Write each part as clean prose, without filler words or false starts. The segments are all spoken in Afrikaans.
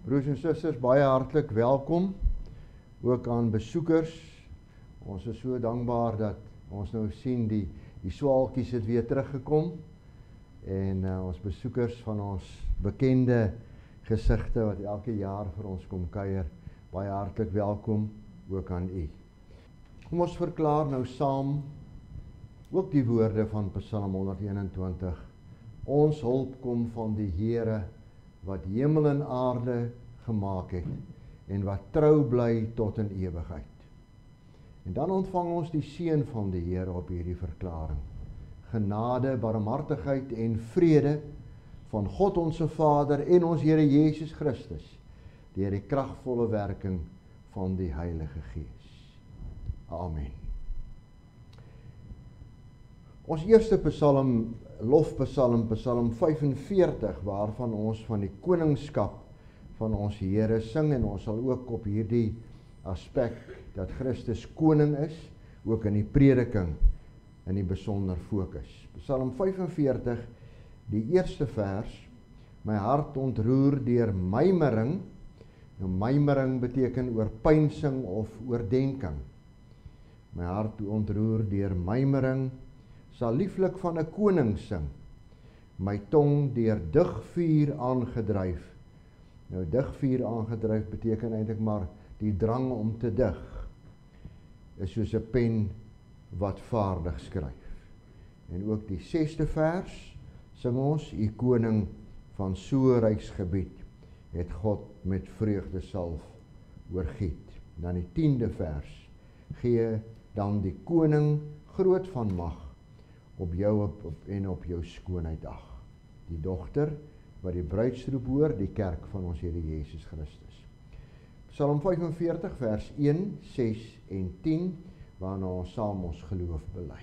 Broers en susters, baie hartlik welkom, ook aan besoekers. Ons is so dankbaar dat ons nou sien die swaalkies het weer teruggekom en ons besoekers van ons bekende gesigte wat elke jaar vir ons kom kuier, baie hartlik welkom ook aan u. Kom ons verklaar nou saam ook die woorde van Psalm 121. Ons hulp kom van die Here wat hemel en aarde gemaak het en wat trou bly tot in ewigheid. En dan ontvang ons die seën van die Here op hierdie verklaring. Genade, barmhartigheid en vrede van God ons Vader en ons Here Jesus Christus deur die kragvolle werking van die Heilige Gees. Amen. Ons eerste psalm, lofpsalm, Psalm 45, waarvan ons van die koningskap van ons Here sing, en ons sal ook op hierdie aspek dat Christus koning is, ook in die prediking in die besonder fokus. Psalm 45, die eerste vers, my hart ontroer deur mymering. Nou mymering beteken oorpeinsing of oordenking. My hart ontroer deur mymering, sal lieflik van 'n koning sing, my tong deur digvuur aangedryf. Nou digvuur aangedryf beteken eintlik maar die drang om te dig, is soos 'n pen wat vaardig skryf. En ook die 6de vers sing ons, u koning van so ryksgebied het God met vreugde salf oorgiet. Dan die 10de vers, gee dan die koning groot van mag op jou en op jou skoonheid ag. Die dogter wat die bruidsroep hoor, die kerk van ons Here Jesus Christus. Psalm 45 vers 1, 6 en 10, waarna ons saam ons geloof bely.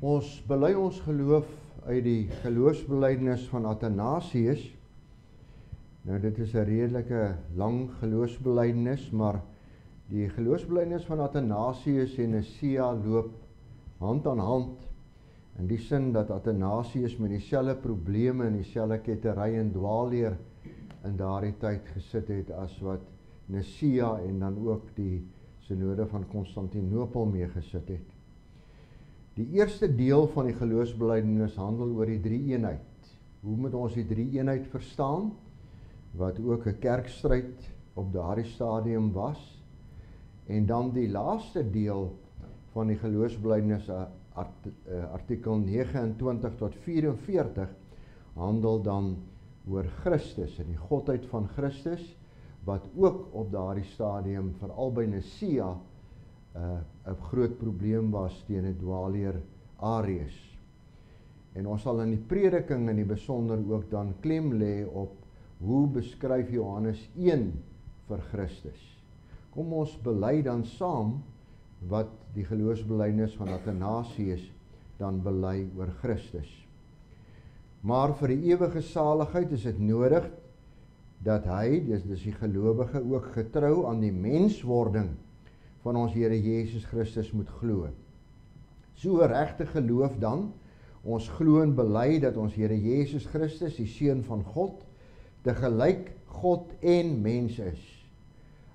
Ons bely ons geloof uit die geloofsbelijdenis van Athanasius. Nou dit is 'n redelike lang geloofsbelijdenis, maar die geloofsbelijdenis van Athanasius en Nicea loop hand aan hand, in die sin dat Athanasius met dieselfde probleme en dieselfde kettery en dwaalleer in daardie tyd gesit het as wat Nicea en dan ook die synode van Konstantinopel mee gesit het. Die eerste deel van die geloofsbelijdenis handel oor die drie-eenheid. Hoe moet ons die drie-eenheid verstaan? Wat ook 'n kerkstryd op daardie stadium was. En dan die laaste deel van die geloofsbelijdenis, artikel 29 tot 44, handel dan oor Christus en die godheid van Christus, wat ook op daardie stadium, veral by Nicea, 'n groot probleem was teen die dwaalleer Arius. En ons sal in die prediking in die besonder ook dan klem lê op hoe beskryf Johannes 1 vir Christus. Kom ons bely dan saam wat die geloofsbelijdenis van Athanasius dan bely oor Christus. Maar vir die ewige saligheid is dit nodig dat hy, dis die gelowige, ook getrou aan die menswording van ons Here Jesus Christus moet glo. So 'n regte geloof dan, ons glo en bely dat ons Here Jesus Christus, die Seun van God, tegelyk God en mens is.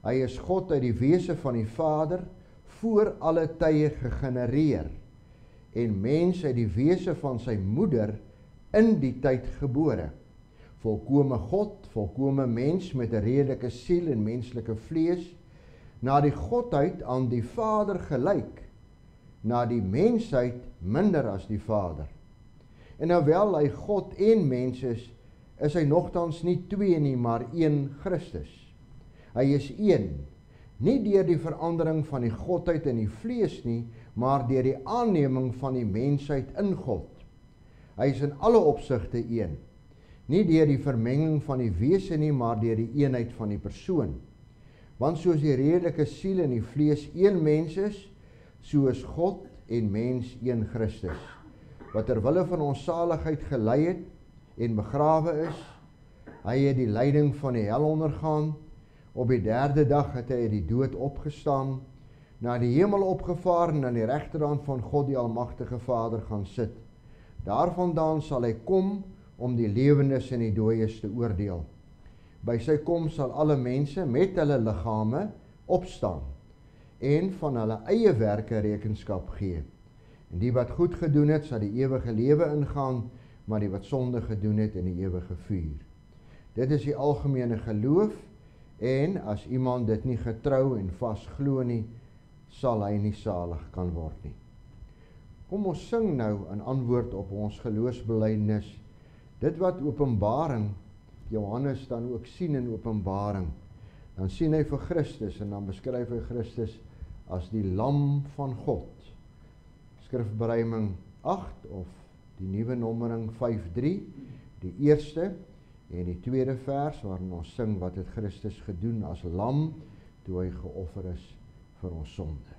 Hy is God uit die wese van die Vader, voor alle tye gegenereer, en mens uit die wese van sy moeder, in die tyd gebore. Volkome God, volkome mens met 'n redelike siel en menslike vlees, na die Godheid aan die Vader gelyk, na die mensheid minder as die Vader. En hoewel hy God en mens is hy nogtans nie twee nie, maar een Christus. Hy is een, nie deur die verandering van die Godheid in die vlees nie, maar deur die aanneming van die mensheid in God. Hy is in alle opsigte een, nie deur die vermenging van die wese nie, maar deur die eenheid van die persoon. Want soos die redelike siel in die vlees een mens is, so is God en mens een Christus, wat terwille van ons saligheid gelei het en begrawe is. Hy het die lyding van die hel ondergaan, op die derde dag het hy uit die dood opgestaan, na die hemel opgevaar en aan die regterhand van God die Almagtige Vader gaan sit. Daarvandaan sal hy kom om die lewendes en die dooies te oordeel. By sy koms sal alle mense met hulle liggame opstaan en van hulle eie werke rekenskap gee. En die wat goed gedoen het, sal die ewige lewe ingaan, maar die wat sonde gedoen het, in die ewige vuur. Dit is die algemene geloof, en as iemand dit nie getrou en vas glo nie, sal hy nie salig kan word nie. Kom ons sing nou in antwoord op ons geloofsbelijdenis, dit wat Openbaring, Johannes dan ook sien in Openbaring, dan sien hy vir Christus, en dan beskryf hy Christus as die Lam van God. Skrifberuiming 8, of die nuwe nommering 5:3, die eerste en die tweede vers, waarin ons sing wat het Christus gedoen as lam, toe hy geoffer is vir ons sonde.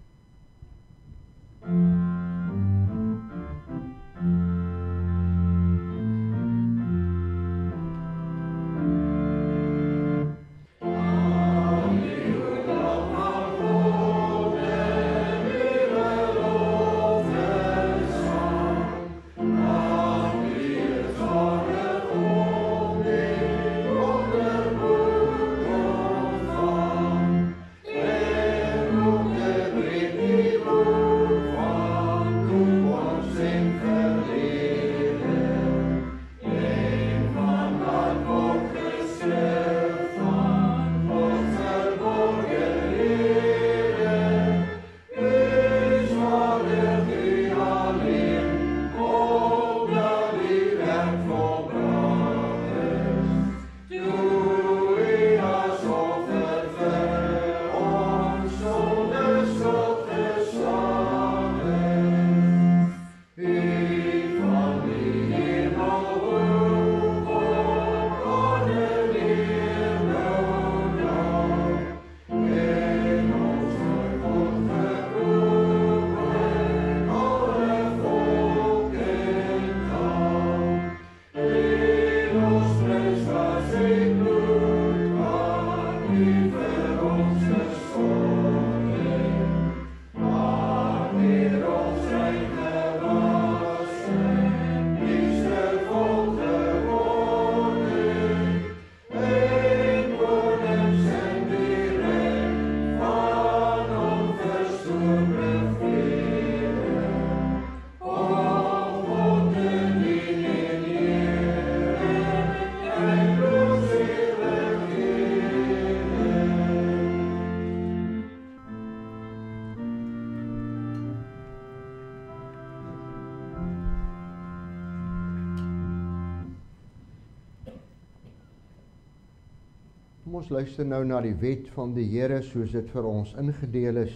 Kom ons luister nou na die wet van die Here, soos dit vir ons ingedeel is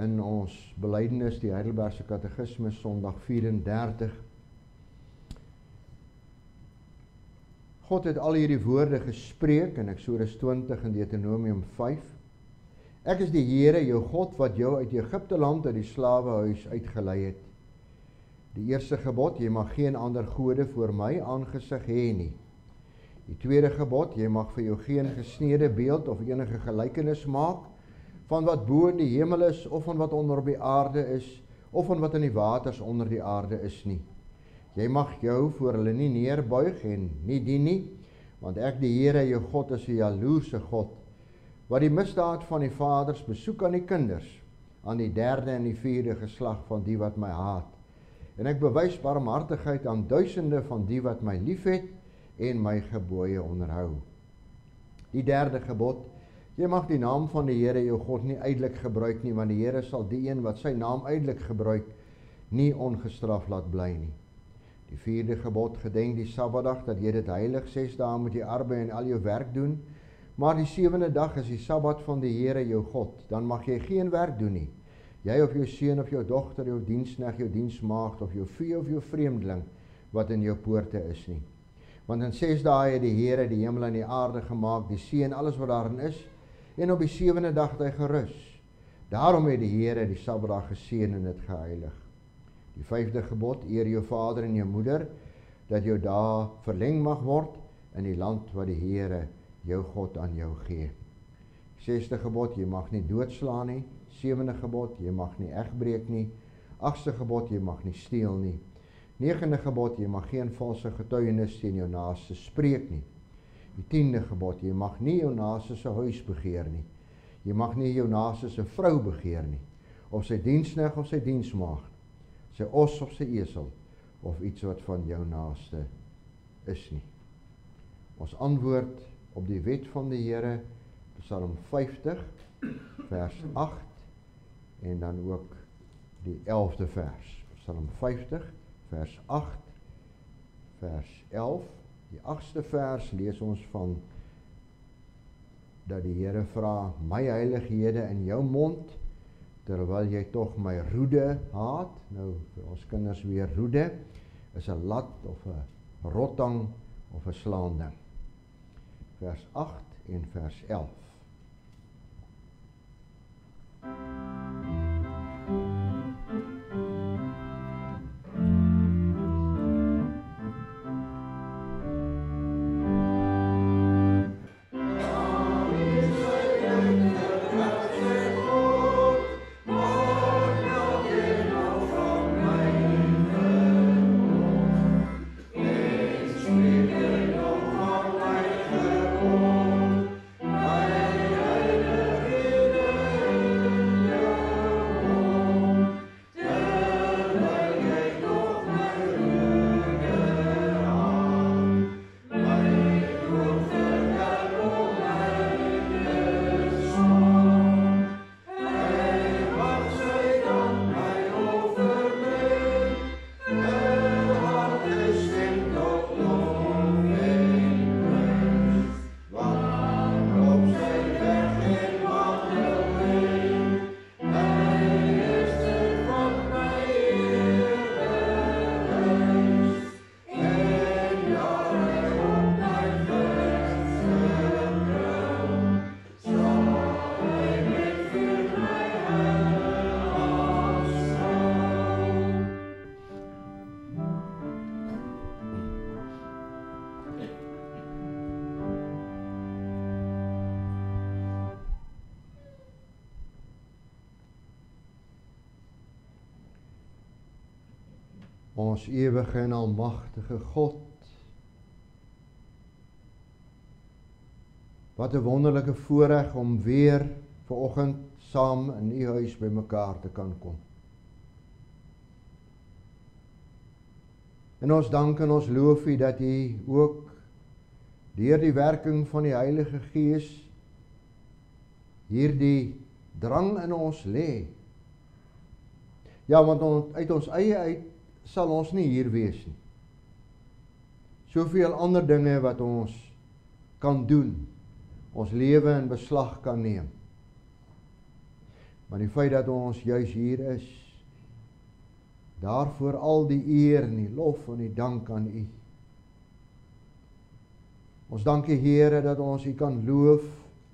in ons belydenis, die Heidelbergse Katekismus, Sondag 34. God het al hierdie woorde gespreek in Eksodus 20 en Deuteronomium 5. Ek is die Here, jou God, wat jou uit Egipte land, uit die slawehuis uitgelei het. Die eerste gebod, jy mag geen ander gode voor my aangesig hê nie. Die tweede gebod, jy mag vir jou geen gesnede beeld of enige gelykenis maak van wat bo in die hemel is, of van wat onder op die aarde is, of van wat in die waters onder die aarde is nie. Jy mag jou voor hulle nie neerbuig en nie dien nie, want ek die Here jou God is 'n jaloerse God, wat die misdaad van die vaders besoek aan die kinders, aan die derde en die vierde geslag van die wat my haat. En ek bewys barmhartigheid aan duisende van die wat my liefhet en my gebooie onderhou. Die derde gebod, jy mag die naam van die Here jou God nie uitelik gebruik nie, want die Here sal die een wat sy naam uitelik gebruik, nie ongestraf laat bly nie. Die vierde gebod, gedenk die Sabbatdag, dat jy dit heilig, 6 dae moet jy arbei en al jou werk doen, maar die 7de dag is die Sabbat van die Here jou God, dan mag jy geen werk doen nie. Jy of jou seun of jou dogter, jou diensknegt, jou diensmaagd, of jou vee of jou vreemdeling, wat in jou poorte is nie. Want in 6 dae het die Here die hemel en die aarde gemaak, die see en alles wat daarin is, en op die 7de dag het hy gerus. Daarom het die Here die Sabbatdag geseën en dit geheilig. Die 5de gebod, eer jou vader en jou moeder, dat jou dae verleng mag word in die land wat die Here jou God aan jou gee. 6de gebod, jy mag nie doodslaan nie. 7de gebod, jy mag nie egbreek nie. 8ste gebod, jy mag nie steel nie. 9de gebod, jy mag geen valse getuienis teen jou naaste spreek nie. Die 10de gebod, jy mag nie jou naaste se huis begeer nie. Jy mag nie jou naaste se vrou begeer nie, of sy diensknegt of sy diensmaagd, sy os of sy esel, of iets wat van jou naaste is nie. Ons antwoord op die wet van die Here, Psalm 50, vers 8, en dan ook die 11de vers. Psalm 50, vers 8, vers 11. Die 8ste vers lees ons van dat die Here vra, my heilighede in jou mond, terwyl jy tog my roede haat. Nou, vir ons kinders weer roede, is 'n lat of 'n rottang of 'n slaanding. Vers 8 en vers 11. Ons ewige en almagtige God, wat 'n wonderlike voorreg om weer vanoggend saam in u huis bymekaar te kan kom. En ons dank en ons loof u dat u ook deur die werking van die Heilige Gees hierdie drang in ons lê. Ja, want uit ons eie uit sal ons nie hier wees nie. Soveel ander dinge wat ons kan doen, ons lewe in beslag kan neem. Maar die feit dat ons juis hier is, daarvoor al die eer en die lof en die dank aan u. Ons dank u Here dat ons u kan loof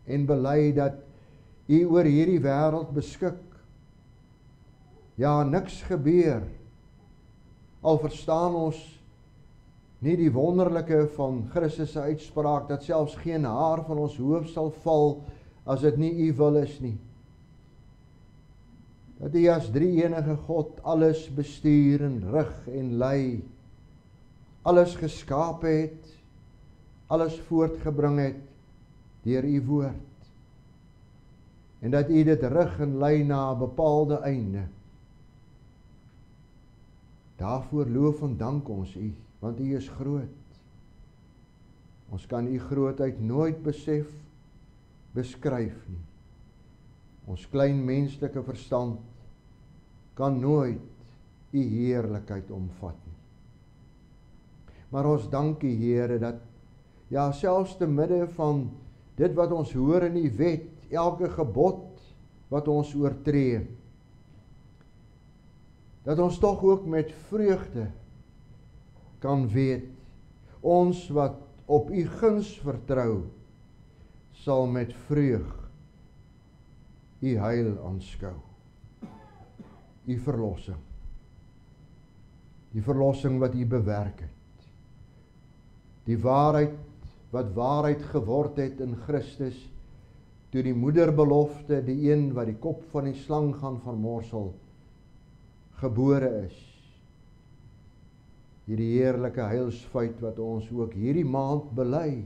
en bely dat u oor hierdie wêreld beskik. Ja, niks gebeur. Al verstaan ons Nie die wonderlike van Christus se uitspraak, dat selfs geen haar van ons hoof sal val, as dit nie U wil is nie. Dat U as drie-enige God alles bestuur en rig en lei, alles geskape het, alles voortgebring het deur U woord. En dat U dit rig en lei na 'n bepaalde einde. Daarvoor loof en dank ons U, want U is groot. Ons kan U grootheid nooit besef, beskryf nie. Ons klein menslike verstand kan nooit U heerlikheid omvat nie. Maar ons dank U, Here, dat ja, selfs te midde van dit wat ons hoor in U wet, elke gebod wat ons oortree, dat ons tog ook met vreugde kan weet, ons wat op U guns vertrou, sal met vreug U heil aanskou. U verlossing. Die verlossing wat U bewerk het. Die waarheid wat waarheid geword het in Christus, toe die moederbelofte, die een wat die kop van die slang gaan vermorsel, gebore is. Hierdie heerlike heilsfeit wat ons ook hierdie maand bely,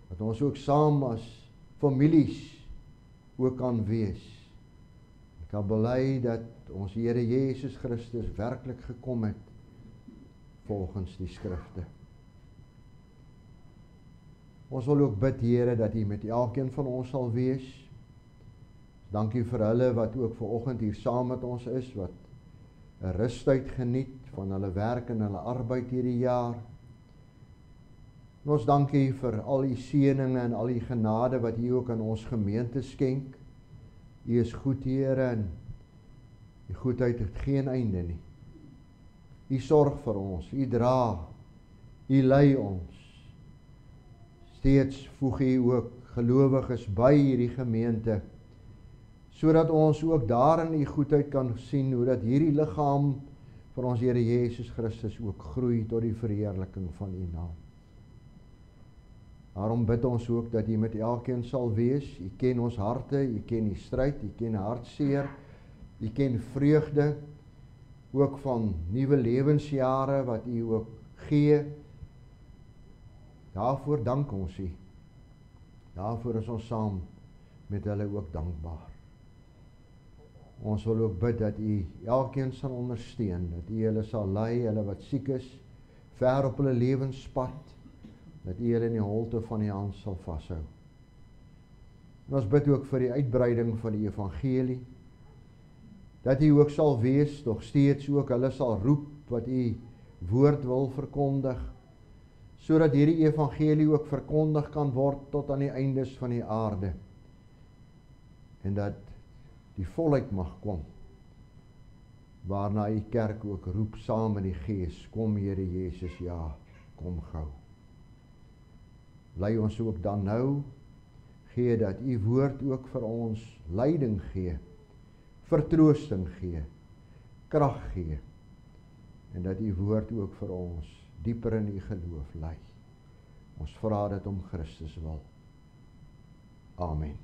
wat ons ook saam as families ook kan wees. Ek kan bely dat ons Here Jesus Christus werklik gekom het volgens die skrifte. Ons wil ook bid, Here, dat U met elkeen van ons sal wees. Dankie vir hulle wat ook vanoggend hier saam met ons is, wat 'n rustyd geniet van hulle werk en hulle arbeid hierdie jaar. En ons dankie vir al U seëninge en al U genade wat U ook aan ons gemeente skenk. U is goed, Here, en U goedheid het geen einde nie. U sorg vir ons, U dra, U lei ons. Steeds voeg U ook gelowiges by hierdie gemeente, sodat ons ook daarin U goedheid kan sien, hoe dat hierdie liggaam van ons Here Jesus Christus ook groei tot die verheerliking van U naam. Daarom bid ons ook dat U met elkeen sal wees. U ken ons harte, U ken die stryd, U ken hartseer, U ken vreugde, ook van nuwe lewensjare wat U ook gee. Daarvoor dank ons U. Daarvoor is ons saam met hulle ook dankbaar. Ons wil ook bid dat U elkeen sal ondersteun, dat U hulle sal lei, hulle wat siek is, ver op hulle lewenspad, dat U hulle in die holte van U hand sal vashou. En ons bid ook vir die uitbreiding van die evangelie, dat U ook sal wees, nog steeds ook hulle sal roep wat U woord wil verkondig, sodat hierdie evangelie ook verkondig kan word tot aan die eindes van die aarde, en dat die volheid mag kom, waarna U kerk ook roep saam met die Gees, kom Here Jesus, ja, kom gou. Lei ons ook dan nou, gee dat U woord ook vir ons leiding gee, vertroosting gee, krag gee, en dat U woord ook vir ons dieper in U geloof lei. Ons vra dit om Christus wil. Amen.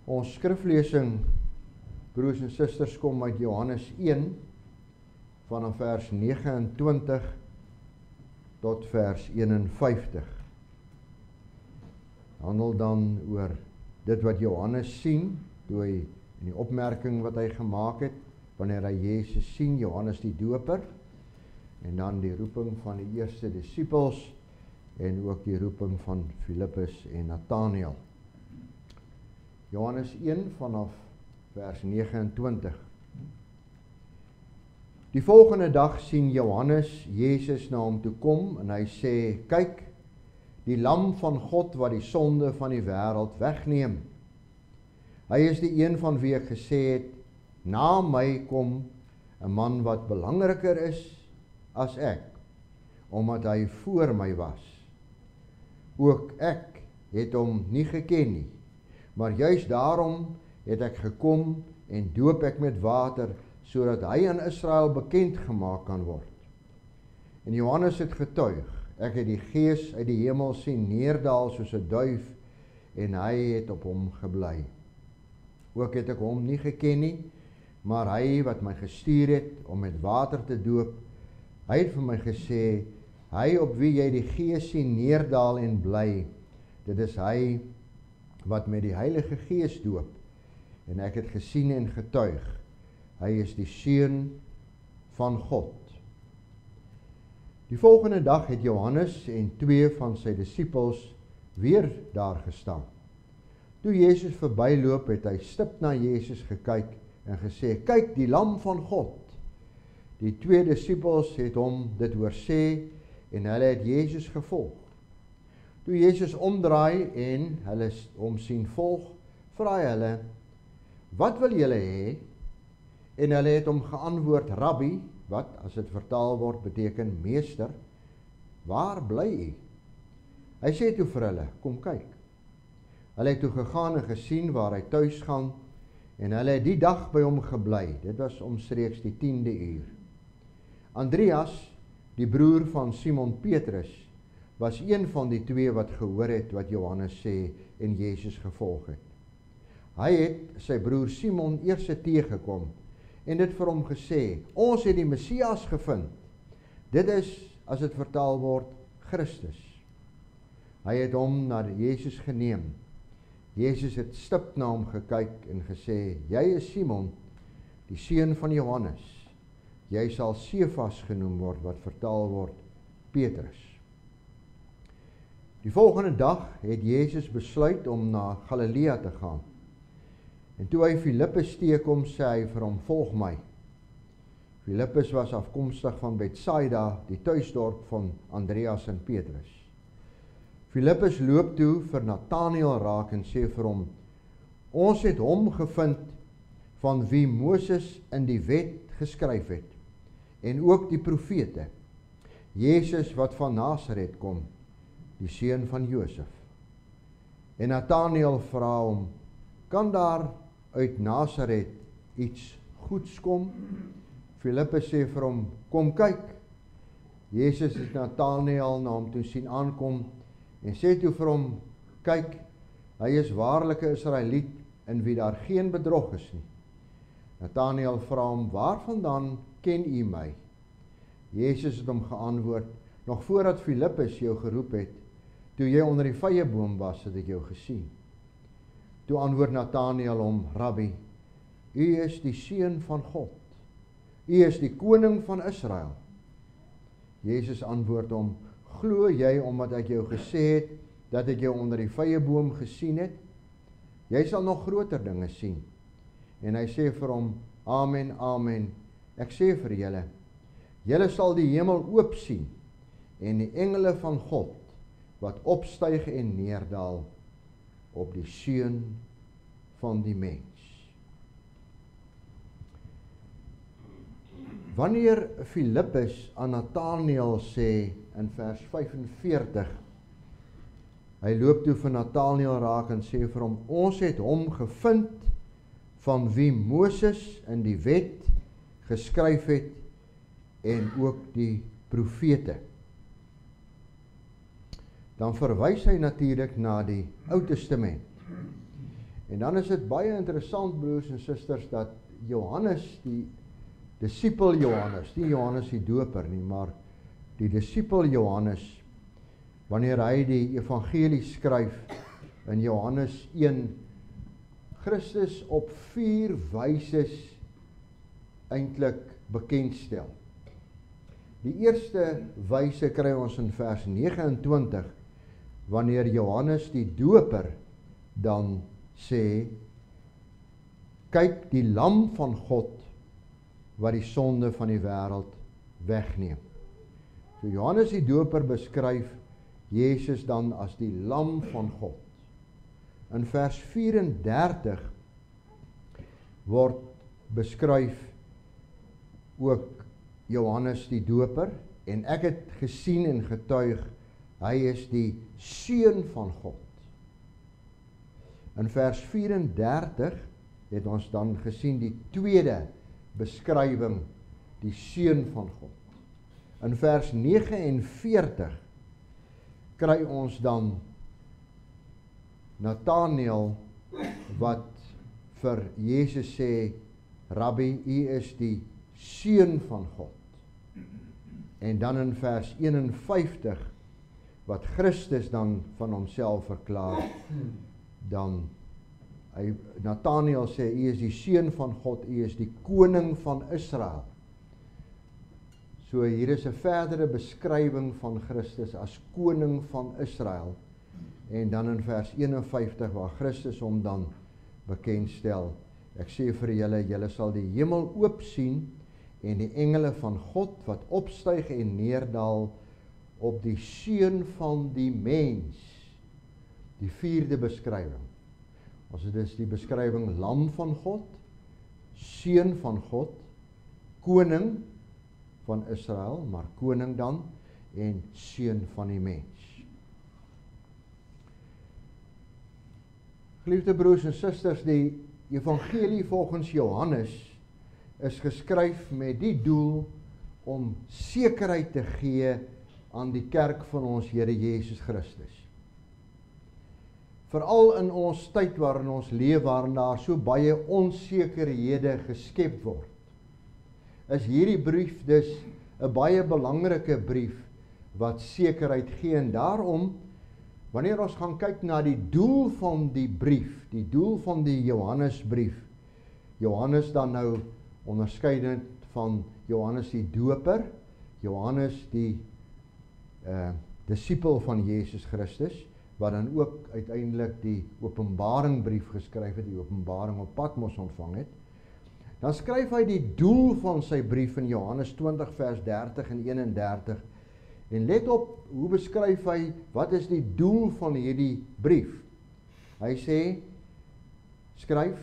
Ons skriflesing, broers en susters, kom uit Johannes 1, vanaf vers 29 tot vers 51. Handel dan oor dit wat Johannes sien, toe hy in die opmerking wat hy gemaak het, wanneer hy Jesus sien, Johannes die Doper, en dan die roeping van die eerste disippels, en ook die roeping van Filippus en Nathanael. Johannes 1 vanaf vers 29. Die volgende dag sien Johannes Jesus na hom toe kom, en hy sê, kyk, die lam van God wat die sonde van die wêreld wegneem. Hy is die een van wie ek gesê het, na my kom 'n man wat belangriker is as ek, omdat hy voor my was. Ook ek het hom nie geken nie, maar juist daarom het ek gekom en doop ek met water, sodat hy aan Israel bekend gemaak kan word. En Johannes het getuig, ek het die Gees uit die hemel sien neerdal soos 'n duif, en hy het op hom gebly. Ook het ek hom nie geken nie, maar hy wat my gestuur het om met water te doop, hy het vir my gesê, hy op wie jy die Gees sien neerdal en bly, dit is hy wat met die Heilige Gees doop, en ek het gesien en getuig, hy is die Seun van God. Die volgende dag het Johannes en 2 van sy disippels weer daar gestaan. Toe Jezus verbyloop, het hy stipt na Jezus gekyk en gesê, kyk die lam van God. Die 2 disippels het hom dit hoor sê en hulle het Jezus gevolg. Toe Jezus omdraai en hulle hom sien volg, vra hy hulle, wat wil julle hê? En hulle het hom geantwoord, Rabbi, wat as dit vertaal word beteken meester, waar bly u? Hy sê toe vir hulle, kom kyk. Hulle het toe gegaan en gesien waar hy tuis gaan, en hulle het die dag by hom gebly. Dit was omstreeks die 10de uur. Andreas, die broer van Simon Petrus, was een van die 2 wat gehoor het wat Johannes sê en Jezus gevolg het. Hy het sy broer Simon eers teëgekom en dit vir hom gesê, ons het die Messias gevind. Dit is, as dit vertaal word, Christus. Hy het hom na Jezus geneem. Jezus het stipt na hom gekyk en gesê, jy is Simon, die seun van Johannes. Jy sal Sefas genoem word, wat vertaal word, Petrus. Die volgende dag het Jezus besluit om na Galilea te gaan. En toe hy Filippus teekom, sê hy vir hom, volg my. Filippus was afkomstig van Betsaida, die tuisdorp van Andreas en Petrus. Filippus loop toe vir Nathanael raak en sê vir hom, ons het hom gevind van wie Moses in die wet geskryf het, en ook die profete, Jezus wat van Nasaret kom, die seun van Josef. En Nathanael vra hom, kan daar uit Nasaret iets goeds kom? Filippus sê vir hom, kom kyk. Jezus het Nathanael na hom toe sien aankom, en sê toe vir hom, kyk, hy is waarlik 'n Israeliet, in wie daar geen bedrog is nie. Nathanael vra hom, waarvandaan ken u my? Jezus het hom geantwoord, nog voordat Filippus jou geroep het, toe jy onder die vyeboom was, het ek jou gesien. Toe antwoord Nathanael hom, Rabbi, u is die seun van God. U is die koning van Israel. Jezus antwoord hom, glo jy omdat ek jou gesê het, dat ek jou onder die vyeboom gesien het? Jy sal nog groter dinge sien. En hy sê vir hom, amen, amen, ek sê vir julle, julle sal die hemel oop sien, en die engele van God, wat opstyg en neerdal, op die seun van die mens. Wanneer Filippus aan Nathanael sê in vers 45, hy loop toe vir Nathanael raak en sê vir hom, ons het hom gevind van wie Moses in die wet geskryf het en ook die profete. Dan verwys hy natuurlik na die Ou Testament. En dan is dit baie interessant, broers en susters, dat Johannes, die disipel Johannes, nie Johannes die doper nie, maar die disipel Johannes, wanneer hy die evangelie skryf in Johannes 1, Christus op 4 wyses eintlik bekendstel. Die eerste wyse kry ons in vers 29, wanneer Johannes die doper dan sê, kyk die lam van God, wat die sonde van die wêreld wegneem. So Johannes die doper beskryf Jezus dan as die lam van God. In vers 34 word beskryf ook Johannes die doper, en ek het gesien en getuig, hy is die seun van God. In vers 34 het ons dan gesien die tweede beskrywing, die Seun van God. In vers 49 kry ons dan Nathanael wat vir Jesus sê, Rabbi, U is die Seun van God. En dan in vers 51, wat Christus dan van homself verklaar, dan Nathanael sê, U is die Seun van God, U is die Koning van Israel. So hier is 'n verdere beskrywing van Christus as Koning van Israel. En dan in vers 51 waar Christus hom dan bekendstel, ek sê vir julle, julle sal die hemel oop sien en die engele van God wat opstyg en neerdal op die Seun van die mens. Die vierde beskrywing. Ons het dus die beskrywing Lam van God, Seun van God, Koning van Israel, maar koning dan, en Seun van die mens. Geliefde broers en susters, die evangelie volgens Johannes is geskryf met die doel om sekerheid te gee aan die kerk van ons Here Jesus Christus. Veral in ons tyd waarin ons leef, waarin daar so baie onsekerhede geskep word, is hierdie brief dus 'n baie belangrike brief wat sekerheid gee. En daarom, wanneer ons gaan kyk na die doel van die brief, die doel van die Johannesbrief, Johannes dan nou onderskeidend van Johannes die Doper, Johannes die disipel van Jesus Christus, wat dan ook uiteindelik die Openbaringbrief geskryf het, die Openbaring op Patmos ontvang het, dan skryf hy die doel van sy brief in Johannes 20 vers 30 en 31. En let op, hoe beskryf hy, wat is die doel van hierdie brief? Hy sê, skryf,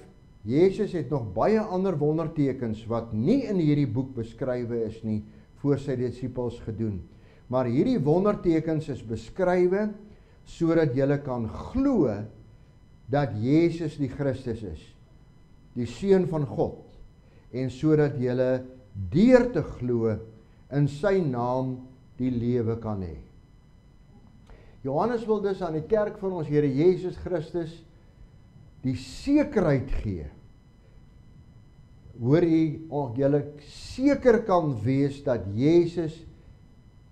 Jesus het nog baie ander wondertekens wat nie in hierdie boek beskrywe is nie, voor sy disippels gedoen. Maar hierdie wondertekens is beskrywe sodat julle kan glo dat Jesus die Christus is, die Seun van God, en sodat julle deur te glo in sy naam die lewe kan hê. Johannes wil dus aan die kerk van ons Here Jesus Christus die sekerheid gee, hoor julle seker kan wees dat Jesus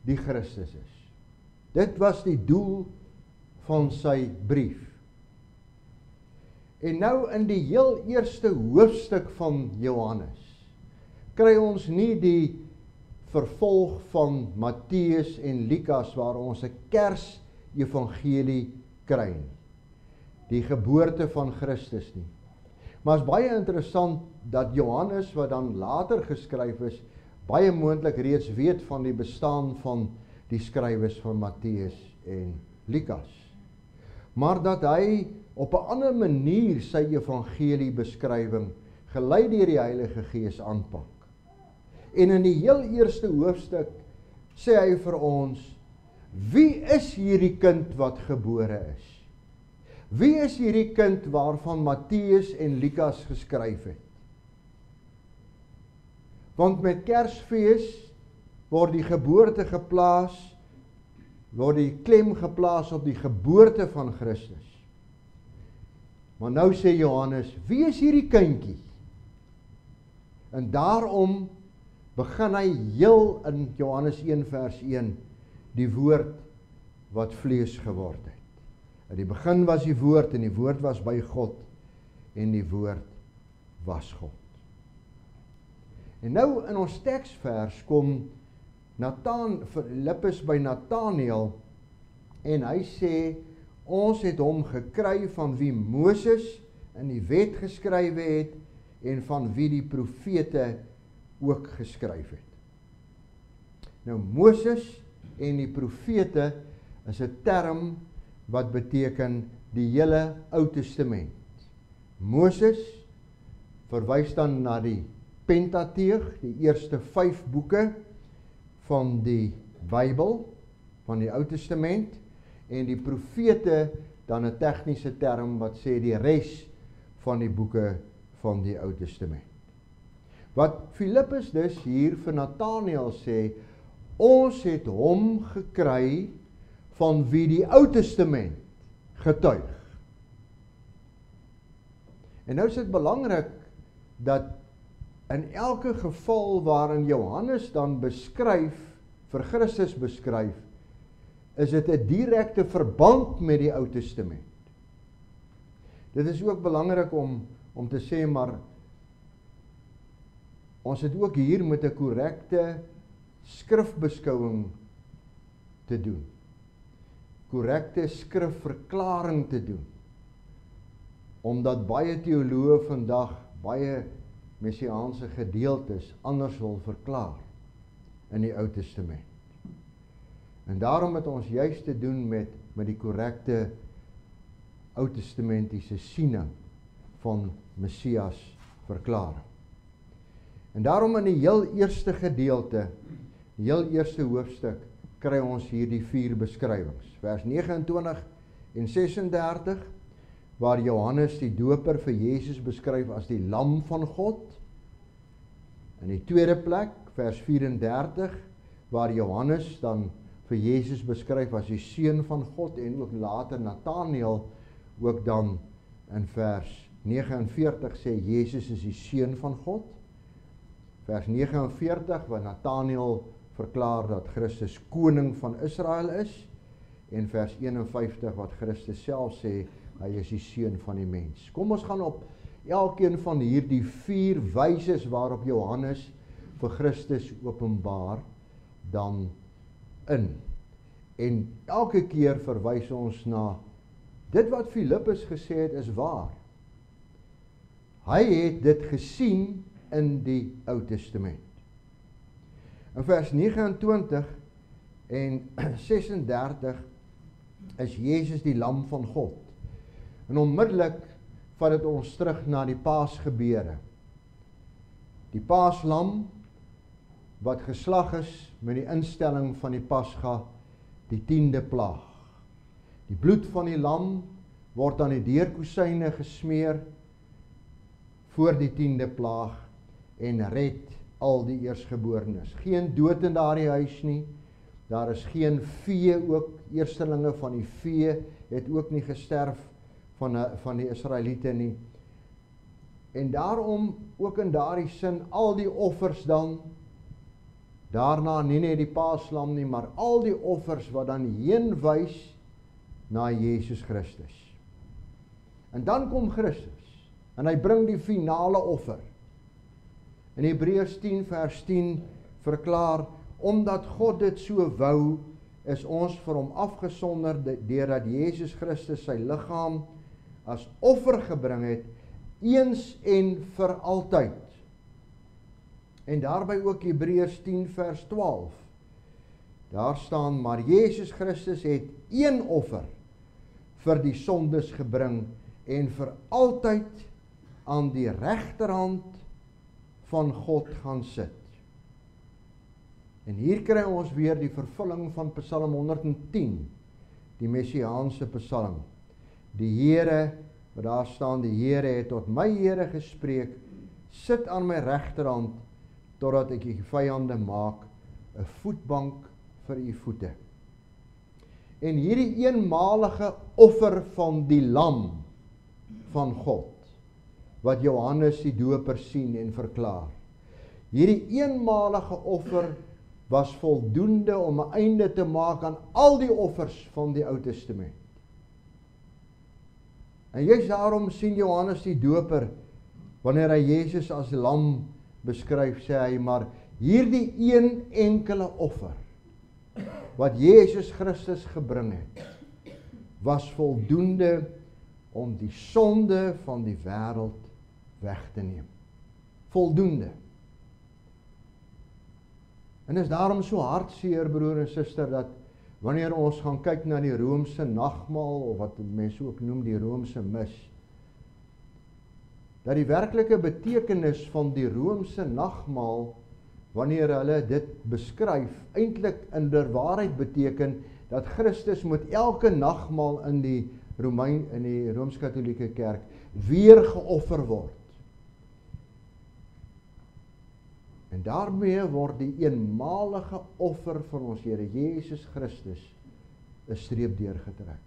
die Christus is. Dit was die doel van sy brief. En nou in die heel eerste hoofstuk van Johannes, kry ons nie die vervolg van Matteus en Lukas, waar ons 'n Kers-evangelie kry nie. Die geboorte van Christus nie. Maar is baie interessant dat Johannes, wat dan later geskryf is, baie moontlik reeds weet van die bestaan van die skrywers van Matteus en Lukas. Maar dat hy op 'n ander manier sy evangeliebeskrywing, gelei deur die Heilige Gees, aanpak. En in die heel eerste hoofstuk sê hy vir ons, wie is hierdie kind wat gebore is? Wie is hierdie kind waarvan Matteus en Lukas geskryf het? Want met Kersfees word die geboorte geplaas, word die klem geplaas op die geboorte van Christus. Maar nou sê Johannes, wie is hierdie kindjie? En daarom begin hy heel in Johannes 1 vers 1, die woord wat vlees geword het. In die begin was die woord, en die woord was by God, en die woord was God. En nou in ons teksvers kom Filippus by Nathanael, en hy sê, ons het hom gekry van wie Moses in die wet geskrywe het, en van wie die profete ook geskryf het. Nou Moses en die profete is 'n term wat beteken die hele Ou Testament. Moses verwys dan na die Pentateug, die eerste 5 boeke van die Bybel, van die Ou Testament, en die profete dan 'n tegniese term wat sê die res van die boeke van die Ou Testament. Wat Filippus dus hier vir Nathanael sê, ons het hom gekry van wie die Ou Testament getuig. En nou is dit belangrik dat in elke geval waarin Johannes dan beskryf, vir Christus beskryf, is dit 'n direkte verband met die Ou Testament. Dit is ook belangrik om te sê, maar ons het ook hier met 'n korrekte skrifbeskouing te doen. Korrekte skrifverklaring te doen. Omdat baie teoloë vandag baie messiaanse gedeeltes anders wil verklaar in die Ou Testament. En daarom het ons juist te doen met die korrekte Ou Testamentiese siening van Messias verklaring. En daarom in die heel eerste gedeelte, die heel eerste hoofstuk, kry ons hier die 4 beskrywings. Vers 29 en 36, waar Johannes die doper vir Jesus beskryf as die lam van God. In die tweede plek, vers 34, waar Johannes dan vir Jesus beskryf as die seun van God, en ook later Nathanael ook dan in vers 49 sê Jesus is die seun van God. Vers 49 waar Nathanael verklaar dat Christus koning van Israel is, en vers 51 wat Christus self sê hy is die seun van die mens. Kom ons gaan op elkeen van hierdie 4 wyses waarop Johannes vir Christus openbaar dan in. En elke keer verwys ons na dit wat Filippus gesê het is waar. Hy het dit gesien in die Ou Testament. In vers 29 en 36 is Jesus die lam van God. En onmiddellik vat dit ons terug na die Paasgebeure. Die Paaslam wat geslag is met die instelling van die Pasga, die 10de plaag. Die bloed van die lam word aan die deurkosyne gesmeer voor die 10de plaag en red al die eersgeborenes. Geen dood in daardie huis nie. Daar is geen vee ook, eerstelinge van die vee het ook nie gesterf van die Israeliete nie. En daarom ook in daardie sin al die offers dan, daarna nie net die Paaslam nie, maar al die offers wat dan heen wys na Jesus Christus. En dan kom Christus en hy bring die finale offer. In Hebreërs 10 vers 10 verklaar, omdat God dit so wou, is ons vir hom afgesonder deurdat Jesus Christus sy liggaam as offer gebring het, eens en vir altyd. En daarby ook Hebreërs 10 vers 12. Daar staan, maar Jesus Christus het een offer vir die sondes gebring en vir altyd aan die regterhand van God gaan sit. En hier kry ons weer die vervulling van Psalm 110, die messiaanse psalm. Die Here, wat daar staan, die Here het tot my Here gespreek, sit aan my regterhand, totdat ek die vyande maak, 'n voetbank vir u voete. En hierdie eenmalige offer van die lam van God, wat Johannes die doper sien en verklaar. Hierdie eenmalige offer was voldoende om 'n einde te maak aan al die offers van die Ou Testament. En juist daarom sien Johannes die doper, wanneer hy Jesus as lam beskryf, sê hy, maar hierdie een enkele offer, wat Jesus Christus gebring het, was voldoende om die sonde van die wêreld weg te neem. Voldoende. En is daarom so hartseer, broer en suster, dat wanneer ons gaan kyk na die Romeinse nagmaal, of wat mense ook noem die Romeinse mis, dat die werklike betekenis van die Romeinse nagmaal, wanneer hulle dit beskryf, eintlik in der waarheid beteken, dat Christus met elke nagmaal in die in die Rooms-Katholieke Kerk weer geoffer word. En daarmee word die eenmalige offer van ons Here Jesus Christus 'n streep deurgetrek.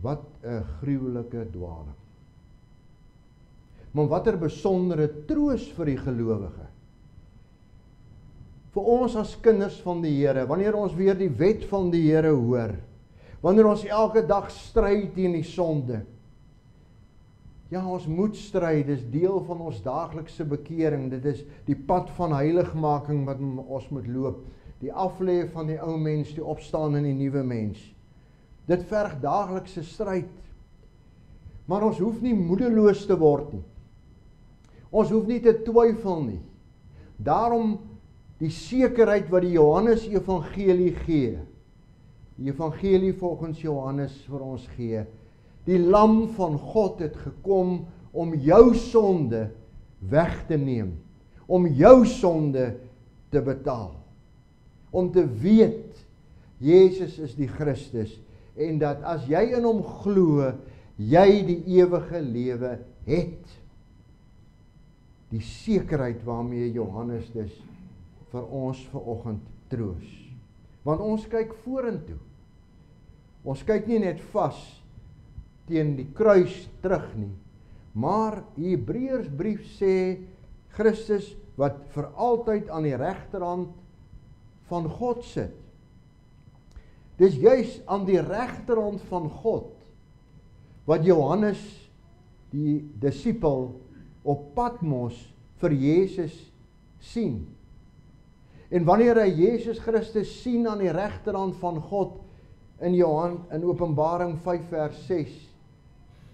Wat 'n gruwelike dwaling. Maar watter besondere troos vir die gelowige. Vir ons as kinders van die Here, wanneer ons weer die wet van die Here hoor, wanneer ons elke dag stry teen die sonde. Ja, ons moet stry, dis deel van ons daaglikse bekering, dit is die pad van heiligmaking wat ons moet loop, die aflê van die ou mens, die opstaan in die nuwe mens. Dit verg daaglikse stryd. Maar ons hoef nie moedeloos te word nie. Ons hoef nie te twyfel nie. Daarom die sekerheid wat die Johannes Evangelie gee. Die Evangelie volgens Johannes vir ons gee. Die lam van God het gekom om jou sonde weg te neem. Om jou sonde te betaal. Om te weet, Jesus is die Christus. En dat as jy in hom glo, jy die ewige lewe het. Die sekerheid waarmee Johannes dus vir ons vanoggend troos. Want ons kyk vorentoe. Ons kyk nie net vas teen die kruis terug nie, maar die Hebreërsbrief sê Christus wat vir altyd aan die regterhand van God sit. Dis juis aan die regterhand van God wat Johannes die disipel op Patmos vir Jesus sien. En wanneer hy Jesus Christus sien aan die regterhand van God in Openbaring 5 vers 6,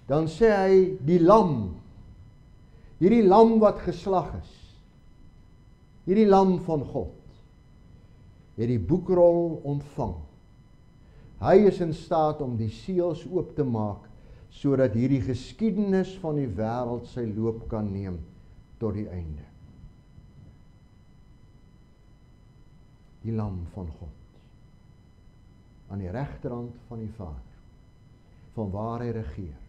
dan sê hy die lam, hierdie lam wat geslag is, hierdie lam van God, het die boekrol ontvang. Hy is in staat om die seels oop te maak, sodat hierdie geskiedenis van die wêreld sy loop kan neem tot die einde. Die lam van God, aan die regterhand van die Vader, van waar hy regeer,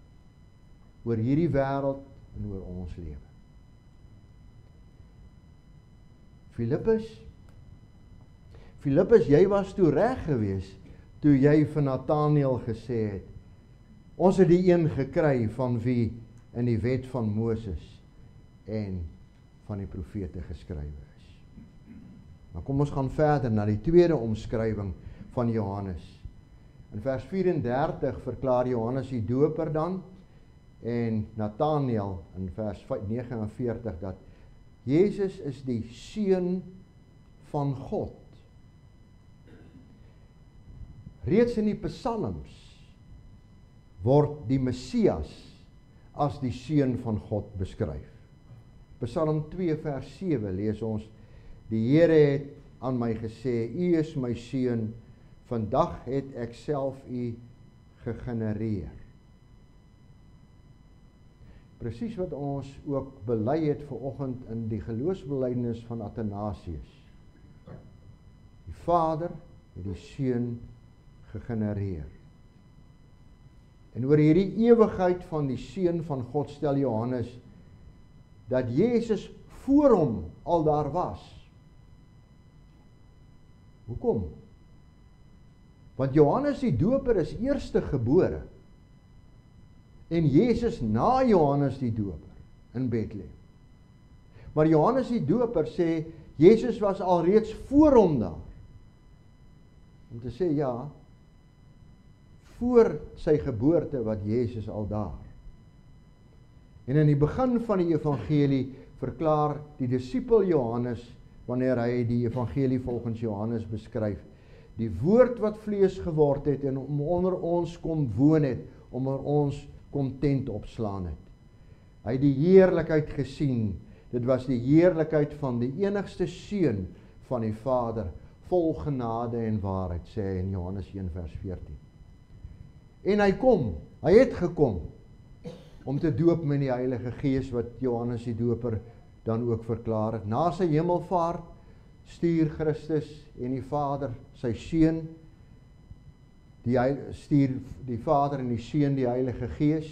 oor hierdie wêreld en oor ons lewe. Filippus, jy was toe reg geweest, toe jy vir Nathanael gesê het, ons het die een gekry van wie in die wet van Moses en van die profete geskrywe is. Maar kom ons gaan verder na die tweede omskrywing van Johannes. In vers 34 verklaar Johannes die doper dan, en Nathanael in vers 49 dat Jesus is die seun van God. Reeds in die psalms word die Messias as die seun van God beskryf. Psalm 2 vers 7 lees ons, die Here het aan my gesê, u is my seun, vandag het ek self u gegenereer. Presies wat ons ook bely het vanoggend in die geloofsbelijdenis van Athanasius. Die Vader het die Seun gegenereer. En oor hierdie ewigheid van die Seun van God stel Johannes dat Jesus voor hom al daar was. Hoekom? Want Johannes die doper is eerste gebore en Jesus na Johannes die doper in Bethlehem. Maar Johannes die doper sê Jesus was alreeds voor hom daar. Om te sê ja, voor sy geboorte wat Jesus al daar. En in die begin van die evangelie verklaar die disipel Johannes, wanneer hy die evangelie volgens Johannes beskryf, die woord wat vlees geword het en onder ons kom woon het, onder ons kom tent opslaan het. Hy het die heerlikheid gesien, dit was die heerlikheid van die enigste seun van die Vader, vol genade en waarheid, sê hy in Johannes 1 vers 14. En hy het gekom, om te doop met die Heilige Gees, wat Johannes die doper dan ook verklaar het. Na sy hemelvaart stuur Christus en die Vader sy seun stuur die Vader en die Seun, die Heilige Gees,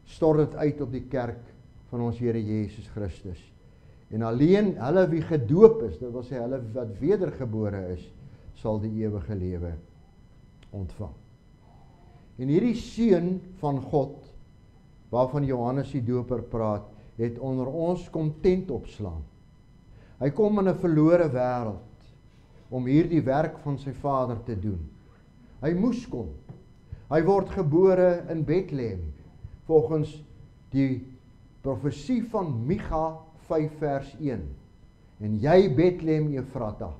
stort dit uit op die kerk van ons Here Jesus Christus. En alleen hulle wie gedoop is, dit wil sê hulle wat wedergebore is, sal die ewige lewe ontvang. En hierdie Seun van God, waarvan Johannes die Doper praat, het onder ons kom tent opslaan. Hy kom in 'n verlore wêreld, om hierdie werk van sy Vader te doen. Hy moes kom. Hy word gebore in Bethlehem, volgens die profesie van Micha 5 vers 1. En jy Bethlehem Efrata,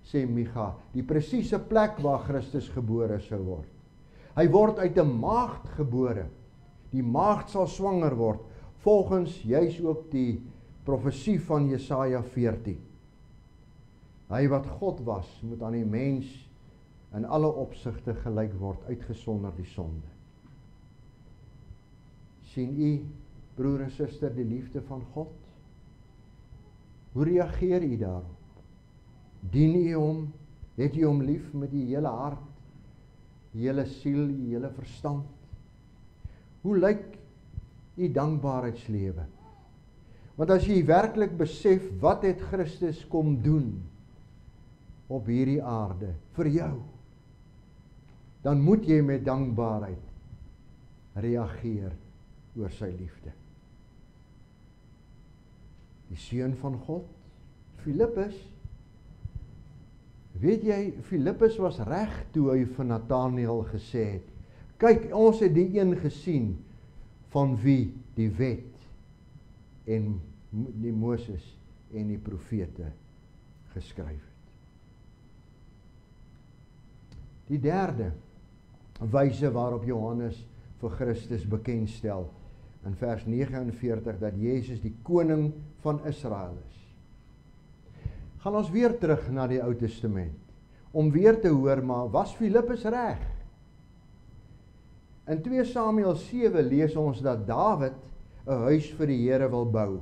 sê Micha, die presiese plek waar Christus gebore sou word. Hy word uit 'n maagd gebore. Die maagd sal swanger word, volgens juis ook die profesie van Jesaja 14. Hy wat God was, moet aan die mens in alle opsigte gelyk word, uitgesonder die sonde. Sien u, broer en suster, die liefde van God? Hoe reageer u daarop? Dien u hom? Het u hom lief met die hele hart, die hele siel, die hele verstand? Hoe lyk u dankbaarheidslewe? Want as jy werklik besef, wat het Christus kom doen op hierdie aarde vir jou, dan moet jy met dankbaarheid reageer oor sy liefde. Die Seun van God, Filippus, weet jy, Filippus was reg toe hy van Nathanael gesê het, kyk, ons het die een gesien van wie die wet en die Moses en die profete geskryf het. Die derde wyse waarop Johannes vir Christus bekendstel in vers 49 dat Jezus die koning van Israel is. Gaan ons weer terug na die Ou Testament om weer te hoor, maar was Filippus reg? In 2 Samuel 7 lees ons dat Dawid 'n huis vir die Here wil bou,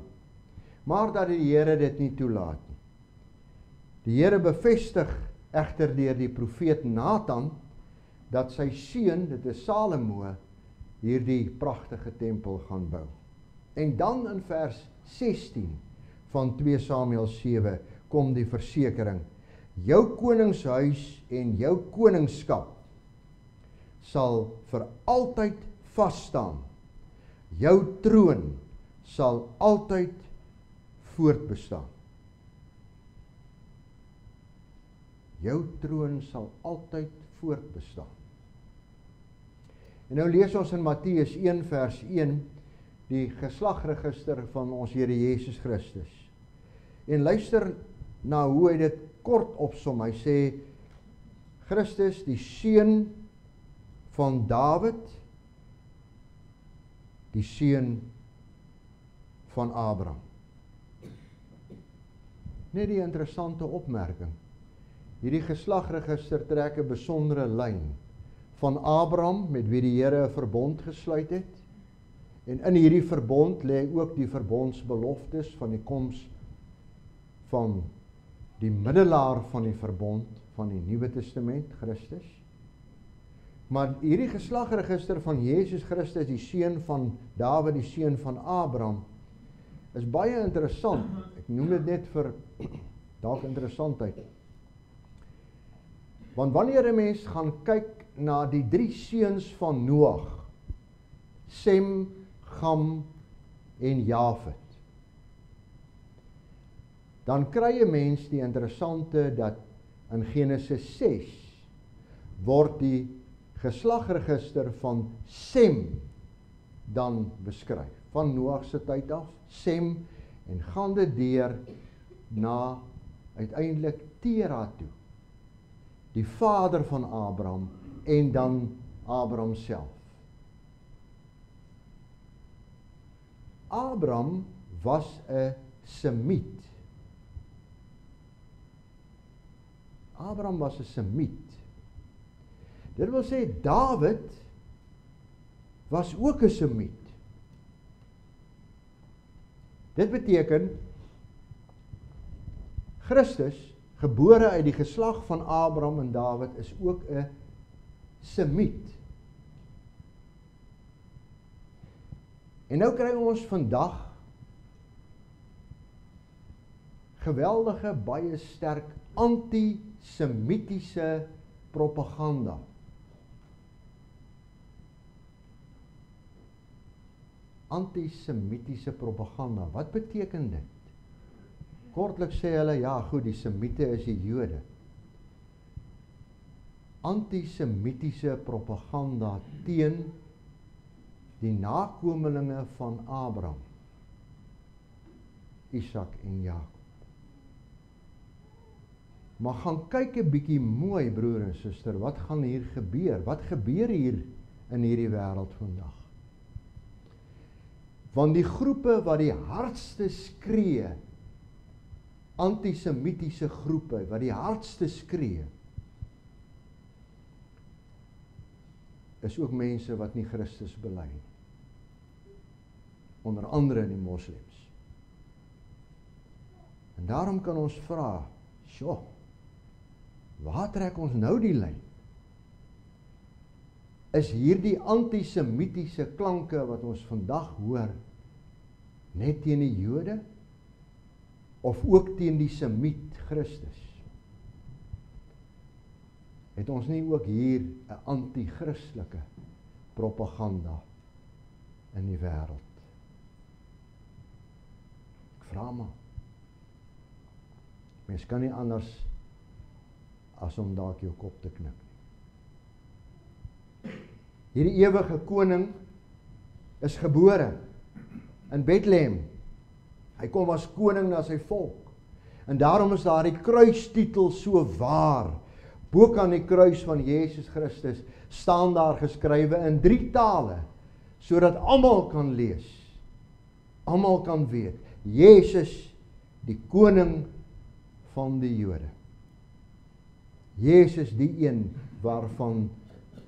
maar dat die Here dit nie toelaat nie. Die Here bevestig egter deur die profeet Nathan dat sy seun, dit is Salomo, hierdie pragtige tempel gaan bou. En dan in vers 16 van 2 Samuel 7 kom die versekering: jou koningshuis en jou koningskap sal vir altyd vasstaan. Jou troon sal altyd voortbestaan. Jou troon sal altyd voortbestaan. En nou lees ons in Matteus 1 vers 1 die geslagregister van ons Here Jesus Christus. En luister na hoe hy dit kort opsom. Hy sê, Christus, die seun van Dawid, die seun van Abraham. Net die interessante opmerking. Hierdie geslagregister trek 'n besondere lyn van Abraham, met wie die Here 'n verbond gesluit het. En in hierdie verbond lê ook die verbondsbeloftes van die koms van die middelaar van die verbond van die Nuwe Testament, Christus. Maar hierdie geslagregister van Jesus Christus, die seun van Dawid, die seun van Abraham, is baie interessant. Ek noem dit net vir dalk interessantheid. Want wanneer 'n mens gaan kyk na die 3 seuns van Noag, Sem, Gam en Jafet, dan kry 'n mens die interessante dat in Genesis 6 word die geslagregister van Sem dan beskryf. Van Noag se tyd af, Sem, en gaan dit deur na uiteindelik Tera toe, die vader van Abraham, en dan Abraham self. Abraham was 'n Semiet. Abraham was 'n Semiet. Dit wil sê, Dawid was ook 'n Semiet. Dit beteken, Christus, gebore uit die geslag van Abraham en Dawid, is ook 'n Semiet. En nou kry ons vandag geweldige, baie sterk antisemitiese propaganda. Antisemitiese propaganda, wat beteken dit? Kortliks sê hulle, ja goed, die Semiete is die Jode. Antisemitiese propaganda teen die nakomelinge van Abraham, Isak en Jakob. Maar gaan kyk 'n bietjie mooi, broer en suster, wat gaan hier gebeur? Wat gebeur hier in hierdie wêreld vandag? Want die groepe wat die hardste skree, antisemitiese groepe wat die hardste skree, is ook mense wat nie Christus bely nie. Onder andere die moslems. En daarom kan ons vra, waar trek ons nou die lyn? Is hierdie antisemitiese klanke wat ons vandag hoor, net teen die Jode, of ook teen die Semiet Christus? Het ons nie ook hier 'n anti-christelike propaganda in die wêreld? Ek vra maar. Mens kan nie anders as om dalk jou kop te knik. Hierdie ewige koning is gebore in Bethlehem. Hy kom as koning na sy volk. En daarom is daar die kruistitel so waar. Bo aan die kruis van Jesus Christus staan daar geskrywe in 3 tale, sodat almal kan lees, almal kan weet, Jesus, die koning van die Jode. Jesus, die een waarvan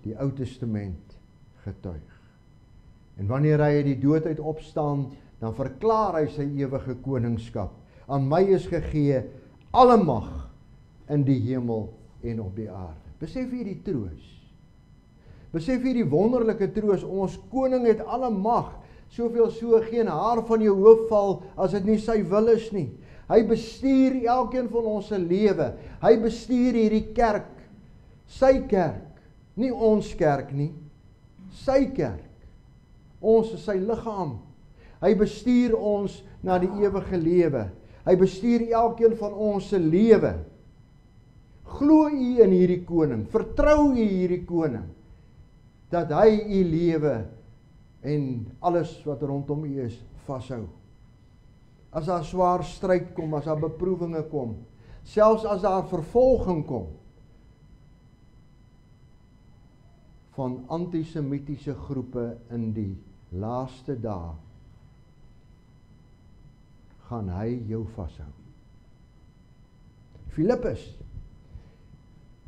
die Ou Testament getuig. En wanneer hy uit die dood uit opstaan, dan verklaar hy sy ewige koningskap. Aan my is gegee alle mag in die hemel en op die aarde. Besef jy die troos? Besef jy die wonderlike troos? Ons koning het alle mag, soveel so geen haar van jou hoof val as dit nie sy wil is nie. Hy bestuur elkeen van ons se lewe. Hy bestuur hierdie kerk, sy kerk, nie ons kerk nie, sy kerk. Ons is sy liggaam. Hy bestuur ons na die ewige lewe. Hy bestuur elkeen van ons se lewe. Glo u in hierdie koning, vertrou u hierdie koning, dat hy u lewe en alles wat rondom u is, vashou. As daar swaar stryd kom, as daar beproewinge kom, selfs as daar vervolging kom, van antisemitiese groepe in die laaste dae, gaan hy jou vashou. Filippus,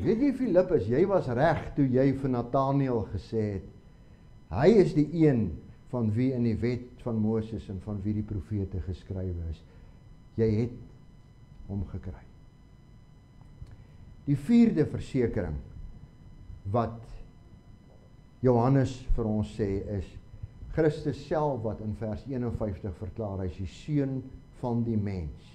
weet jy Filippus, jy was reg toe jy vir Nathanael gesê het, hy is die een van wie in die wet van Moses en van wie die profete geskrywe is. Jy het hom gekry. Die 4de versekering wat Johannes vir ons sê is, Christus self wat in vers 51 verklaar, hy is die seun van die mens.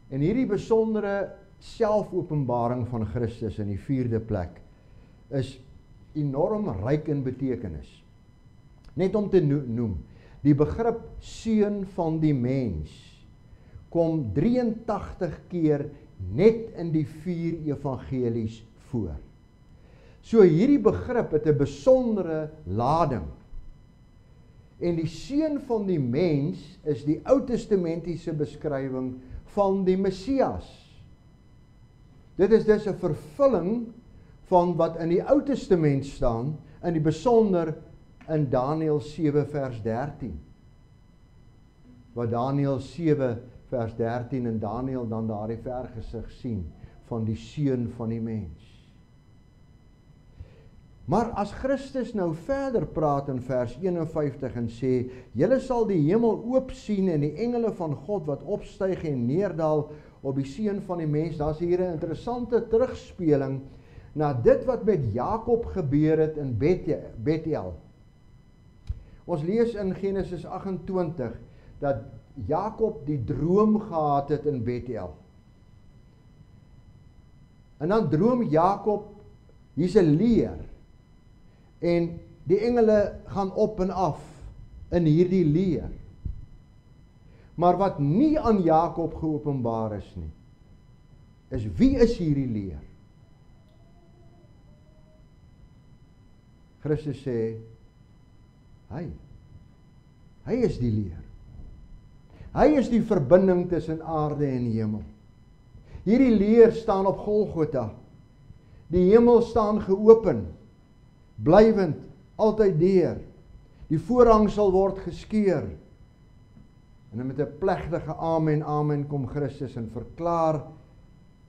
En hierdie besondere selfopenbaring van Christus in die 4de plek is enorm ryk in betekenis. Net om te noem, die begrip seun van die mens kom 83 keer net in die 4 evangelies voor. So hierdie begrip het 'n besondere lading. En die seun van die mens is die Ou Testamentiese beskrywing van die Messias. Dit is dus 'n vervulling van wat in die Ou Testament staan, in die besonder in Daniël 7 vers 13. Wat Daniël 7 vers 13 en Daniël dan daardie vergesig sien van die seun van die mens. Maar as Christus nou verder praat in vers 51 en sê, julle sal die hemel oop sien en die engele van God wat opstyg en neerdal op die seun van die mens, dan is hier 'n interessante terugspeling na dit wat met Jakob gebeur het in Bethel. Ons lees in Genesis 28 dat Jakob die droom gehad het in Bethel. En dan droom Jakob, hier's 'n leer, en die engele gaan op en af in hierdie leer. Maar wat nie aan Jakob geopenbaar is nie, is wie is hierdie leer? Christus sê, hy is die leer. Hy is die verbinding tussen aarde en hemel. Hierdie leer staan op Golgotha. Die hemel staan geopen, blywend, altyd deur. Die voorhang sal word geskeur. En met 'n plegtige amen, amen kom Christus en verklaar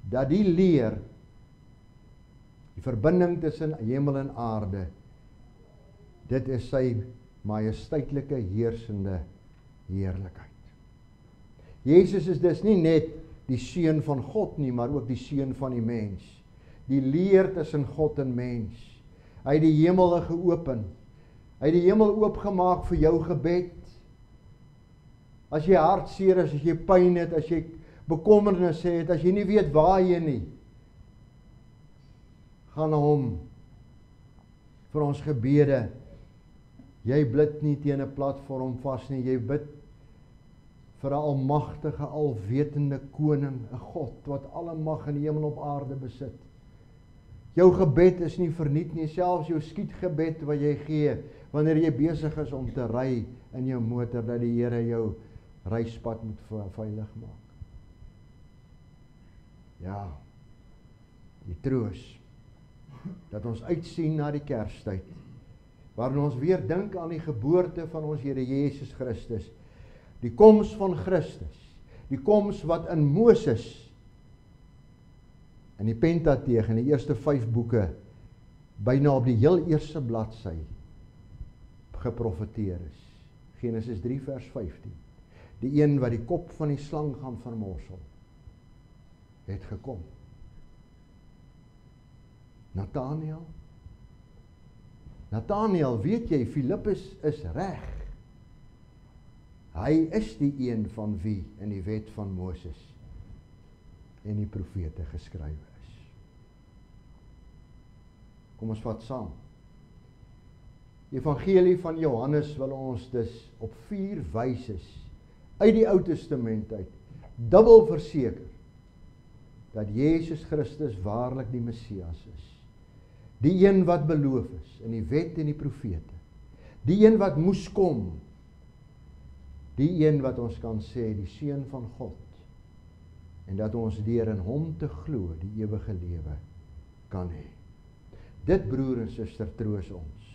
dat die leer, die verbinding tussen hemel en aarde, dit is sy majesteitelike heersende heerlikheid. Jezus is dus nie net die seun van God nie, maar ook die seun van die mens. Die leer tussen God en mens. Hy het die hemel geopen. Hy het die hemel oopgemaak vir jou gebed. As jy hartseer is, as jy pyn het, as jy bekommernisse het, as jy nie weet waarheen nie, gaan na hom vir ons gebede. Jy bid nie teen 'n platform vas nie, jy bid vir 'n almagtige, alwetende koning, 'n God wat alle mag in die hemel op aarde besit. Jou gebed is nie verniet nie, selfs jou skietgebed wat jy gee wanneer jy besig is om te ry in jou motor, dat die Here jou reispad moet veilig maak. Ja, die troos dat ons uitsien na die Kerstyd, waarin ons weer dink aan die geboorte van ons Here Jesus Christus, die koms van Christus, die koms wat in Moses, in die Pentateeg, in die eerste 5 boeke, byna op die heel eerste bladsy geprofeteer is. Genesis 3 vers 15. Die een wat die kop van die slang gaan vermorsel, het gekom. Nathanael, weet jy, Filippus is reg. Hy is die een van wie in die wet van Moses en die profete geskrywe is. Kom ons vat saam. Die Evangelie van Johannes wil ons dus op 4 wyses uit die Ou Testament uit dubbel verseker dat Jesus Christus waarlik die Messias is. Die een wat beloof is in die wet en die profete. Die een wat moes kom. Die een wat ons kan sê, die Seun van God. En dat ons deur in hom te glo die ewige lewe kan hê. Dit, broer en suster, troos ons.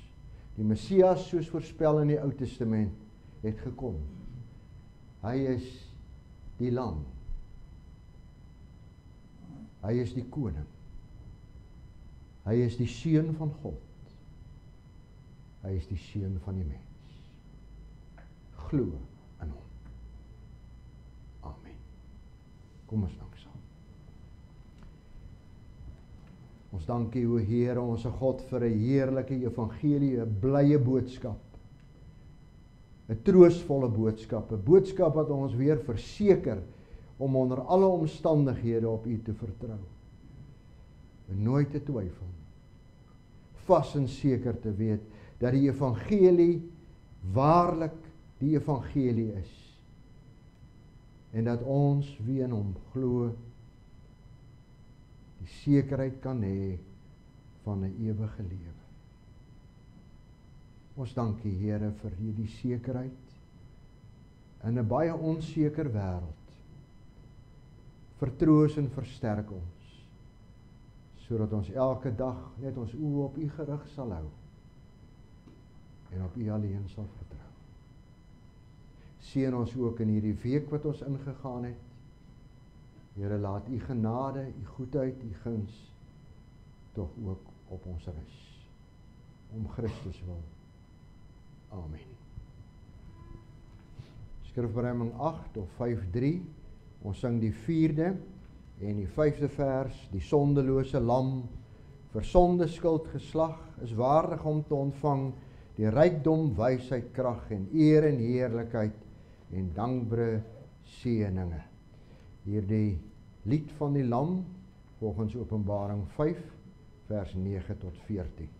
Die Messias, soos voorspel in die Ou Testament, het gekom. Hy is die lam. Hy is die koning. Hy is die seun van God. Hy is die seun van die mens. Glo in hom. Amen. Kom ons dank saam. Ons dank U, o Here, ons God, vir 'n heerlike evangelie, 'n blye boodskap. 'n troostvolle boodskap, 'n boodskap wat ons weer verseker om onder alle omstandighede op U te vertrou. En nooit te twyfel. Vas en seker te weet dat die evangelie waarlik die evangelie is. En dat ons wie in hom glo die sekerheid kan hê van 'n ewige lewe. Ons dank U, Here, vir hierdie sekerheid in 'n baie onseker wêreld. Vertroos en versterk ons, sodat ons elke dag net ons oë op U gerig sal hou en op U alleen sal vertrou. Seën ons ook in hierdie week wat ons ingegaan het. Here, laat U genade, U goedheid, U guns tog ook op ons rus. Om Christus wil. Amen. Skrifberuiming 8 of 5:3. Ons sing die 4de en die 5de vers, die sondelose lam vir sonde skuld geslag, is waardig om te ontvang die rykdom, wysheid, krag en eer en heerlikheid en dankbare seëninge. Hierdie lied van die Lam, volgens Openbaring 5, vers 9 tot 14.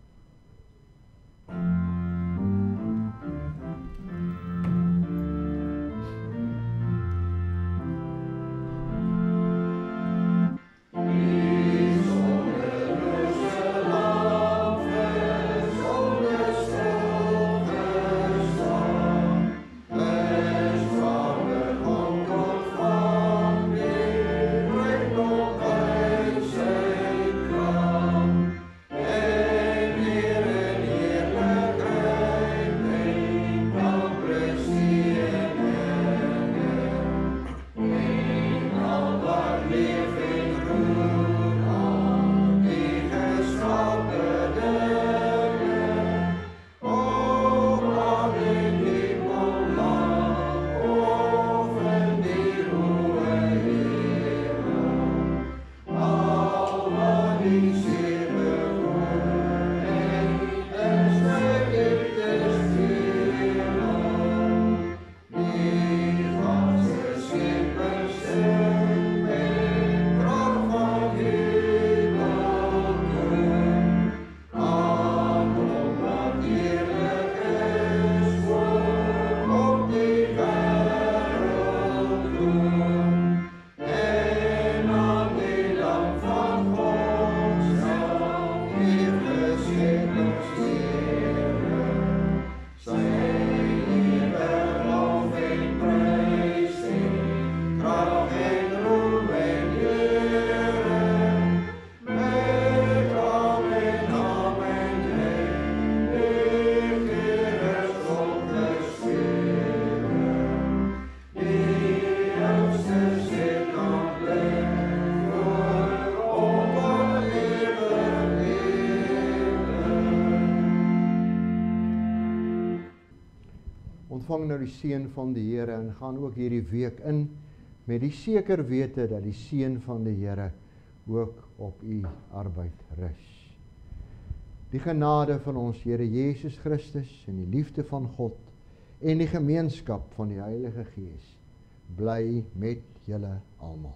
Ontvang nou die seën van die Here en gaan ook hierdie week in met die seker wete dat die seën van die Here ook op u arbeid rus. Die genade van ons Here Jesus Christus en die liefde van God en die gemeenskap van die Heilige Gees bly met julle almal.